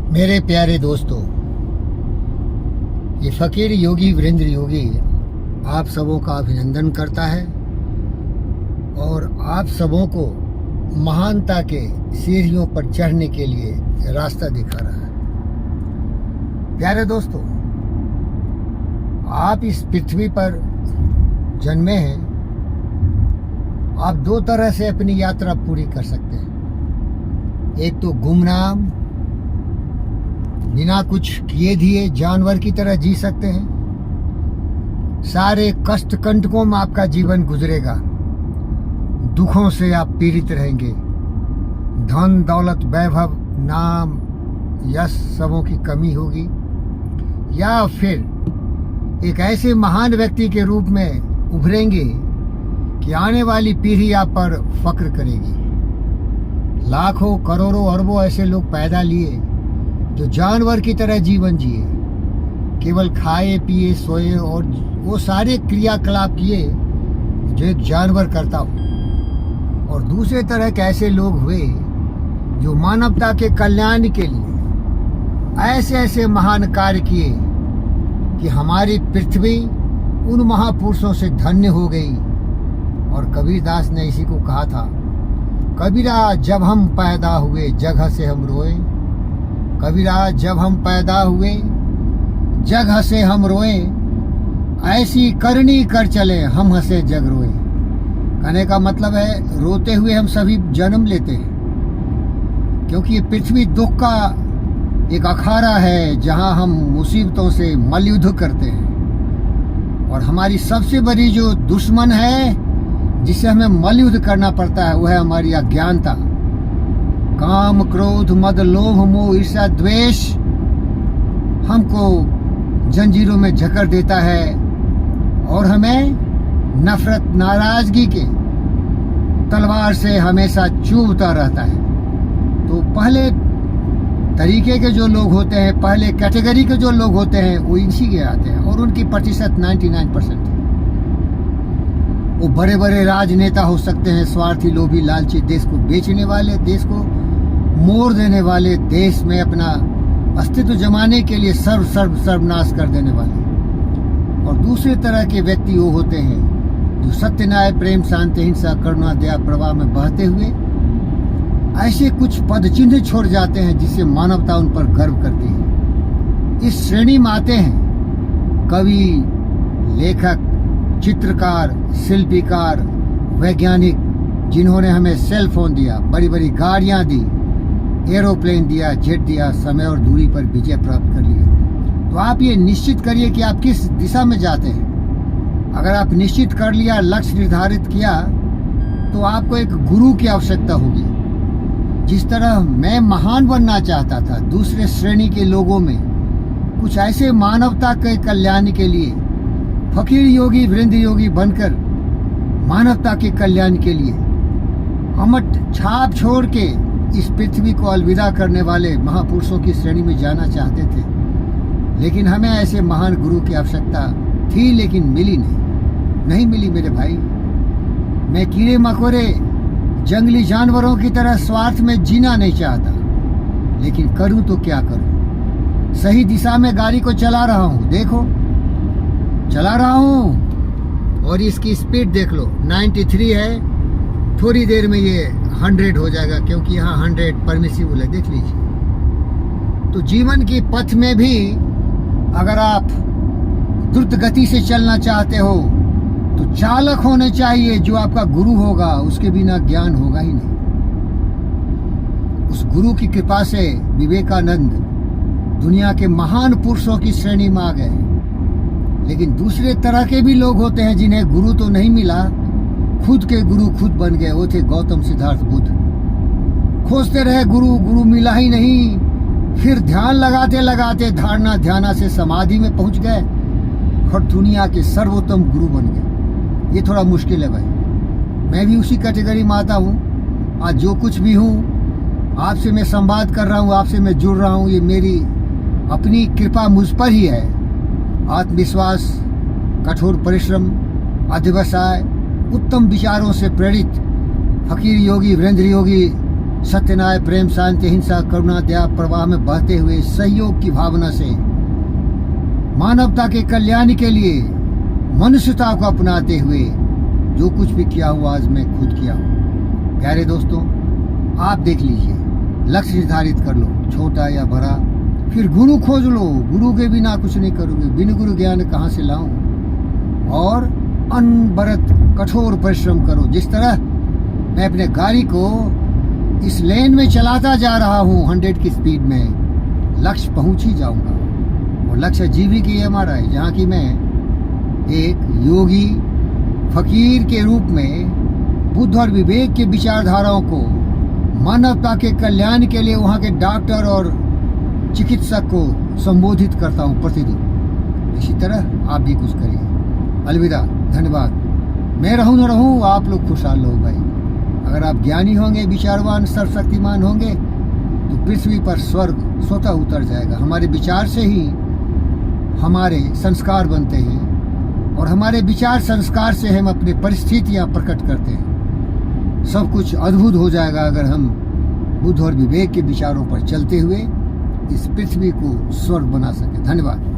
मेरे प्यारे दोस्तों, ये फकीर योगी वीरेंद्र योगी आप सबों का अभिनंदन करता है और आप सबों को महानता के सीढ़ियों पर चढ़ने के लिए रास्ता दिखा रहा है। प्यारे दोस्तों, आप इस पृथ्वी पर जन्मे हैं। आप दो तरह से अपनी यात्रा पूरी कर सकते हैं। एक तो गुमनाम, बिना कुछ किए दिए जानवर की तरह जी सकते हैं। सारे कष्ट कंटकों में आपका जीवन गुजरेगा, दुखों से आप पीड़ित रहेंगे। धन दौलत वैभव नाम यश सबों की कमी होगी। या फिर एक ऐसे महान व्यक्ति के रूप में उभरेंगे कि आने वाली पीढ़ी आप पर फक्र करेगी। लाखों करोड़ों अरबों ऐसे लोग पैदा लिए जो जानवर की तरह जीवन जिए, केवल खाए पिए सोए और वो सारे क्रियाकलाप किए जो एक जानवर करता हो। और दूसरे तरह के ऐसे लोग हुए जो मानवता के कल्याण के लिए ऐसे ऐसे महान कार्य किए कि हमारी पृथ्वी उन महापुरुषों से धन्य हो गई। और कबीरदास ने इसी को कहा था, कबीरा जब हम पैदा हुए जगह से हम रोए। कबीरा जब हम पैदा हुए जगह से हम रोए, ऐसी करनी कर चले हम हंसे जग रोए। कहने का मतलब है रोते हुए हम सभी जन्म लेते हैं, क्योंकि ये पृथ्वी दुख का एक अखाड़ा है जहां हम मुसीबतों से मल्लयुद्ध करते हैं। और हमारी सबसे बड़ी जो दुश्मन है जिससे हमें मल्लयुद्ध करना पड़ता है वह है हमारी अज्ञानता। काम क्रोध मद लोभ मोह ईर्ष्या द्वेष हमको जंजीरों में जकड़ देता है और हमें नफरत नाराजगी के तलवार से हमेशा चूभता रहता है। तो पहले तरीके के जो लोग होते हैं, पहले कैटेगरी के जो लोग होते हैं वो इसी के आते हैं और उनकी प्रतिशत 99% है। वो बड़े बड़े राजनेता हो सकते हैं, स्वार्थी लोभी लालची, देश को बेचने वाले, देश को मोड़ देने वाले, देश में अपना अस्तित्व जमाने के लिए सर्वनाश कर देने वाले। और दूसरे तरह के व्यक्ति वो होते हैं जो सत्य न्याय प्रेम शांति हिंसा करुणा दया प्रवाह में बहते हुए ऐसे कुछ पद चिन्ह छोड़ जाते हैं जिससे मानवता उन पर गर्व करती है। इस श्रेणी में आते हैं कवि, लेखक, चित्रकार, शिल्पीकार, वैज्ञानिक, जिन्होंने हमें सेल फोन दिया, बड़ी बड़ी गाड़ियां दी, एरोप्लेन दिया, जेट दिया, समय और दूरी पर विजय प्राप्त कर लिया। तो आप ये निश्चित करिए कि आप किस दिशा में जाते हैं। अगर आप निश्चित कर लिया, लक्ष्य निर्धारित किया, तो आपको एक गुरु की आवश्यकता होगी। जिस तरह मैं महान बनना चाहता था, दूसरे श्रेणी के लोगों में कुछ ऐसे मानवता के कल्याण के लिए फकीर योगी वीरेंद्र योगी बनकर मानवता के कल्याण के लिए अमट छाप छोड़ के इस पृथ्वी को अलविदा करने वाले महापुरुषों की श्रेणी में जाना चाहते थे। लेकिन हमें ऐसे महान गुरु की आवश्यकता थी, लेकिन मिली नहीं मिली मेरे भाई। मैं कीड़े मकोड़े जंगली जानवरों की तरह स्वार्थ में जीना नहीं चाहता, लेकिन करूं तो क्या करूं। सही दिशा में गाड़ी को चला रहा हूं, देखो चला रहा हूं और इसकी स्पीड देख लो, 93 है। थोड़ी देर में ये 100 हो जाएगा, क्योंकि यहाँ 100 परमिसिबल है, देख लीजिए। तो जीवन की पथ में भी अगर आप द्रुत गति से चलना चाहते हो तो चालक होने चाहिए जो आपका गुरु होगा, उसके बिना ज्ञान होगा ही नहीं। उस गुरु की कृपा से विवेकानंद दुनिया के महान पुरुषों की श्रेणी में आ गए। लेकिन दूसरे तरह के भी लोग होते हैं जिन्हें गुरु तो नहीं मिला, खुद के गुरु खुद बन गए। वो थे गौतम सिद्धार्थ बुद्ध। खोजते रहे गुरु मिला ही नहीं, फिर ध्यान लगाते लगाते धारणा ध्याना से समाधि में पहुंच गए और दुनिया के सर्वोत्तम गुरु बन गए। ये थोड़ा मुश्किल है भाई। मैं भी उसी कैटेगरी में आता हूँ। आज जो कुछ भी हूँ, आपसे मैं संवाद कर रहा हूँ, आपसे मैं जुड़ रहा हूँ, ये मेरी अपनी कृपा मुझ पर ही है। आत्मविश्वास, कठोर परिश्रम, अध्यवसाय, उत्तम विचारों से प्रेरित फकीर योगी वीरेंद्र योगी सत्य, न्याय, प्रेम, शांति, हिंसा, करुणा, दया प्रवाह में बहते हुए सहयोग की भावना से मानवता के कल्याण के लिए मनुष्यता को अपनाते हुए जो कुछ भी किया हुआ आज मैं खुद किया हूँ। प्यारे दोस्तों, आप देख लीजिए, लक्ष्य निर्धारित कर लो, छोटा या बड़ा, फिर गुरु खोज लो। गुरु के बिना कुछ नहीं करोगे, बिन गुरु ज्ञान कहाँ से लाऊं। और अनवरत कठोर परिश्रम करो। जिस तरह मैं अपने गाड़ी को इस लेन में चलाता जा रहा हूँ 100 की स्पीड में, लक्ष्य पहुंच ही जाऊंगा। वो लक्ष्य जीविकी हमारा है, जहाँ की मैं एक योगी फकीर के रूप में बुद्ध और विवेक के विचारधाराओं को मानवता के कल्याण के लिए वहाँ के डॉक्टर और चिकित्सक को संबोधित करता हूँ प्रतिदिन। इसी तरह आप भी कुछ करिए। अलविदा, धन्यवाद। मैं रहूँ न रहूँ, आप लोग खुशहाल हो भाई। अगर आप ज्ञानी होंगे, विचारवान, सर्वशक्तिमान होंगे तो पृथ्वी पर स्वर्ग स्वतः उतर जाएगा। हमारे विचार से ही हमारे संस्कार बनते हैं और हमारे विचार संस्कार से हम अपनी परिस्थितियाँ प्रकट करते हैं। सब कुछ अद्भुत हो जाएगा अगर हम बुद्ध और विवेक के विचारों पर चलते हुए इस पृथ्वी को स्वर्ग बना सके। धन्यवाद।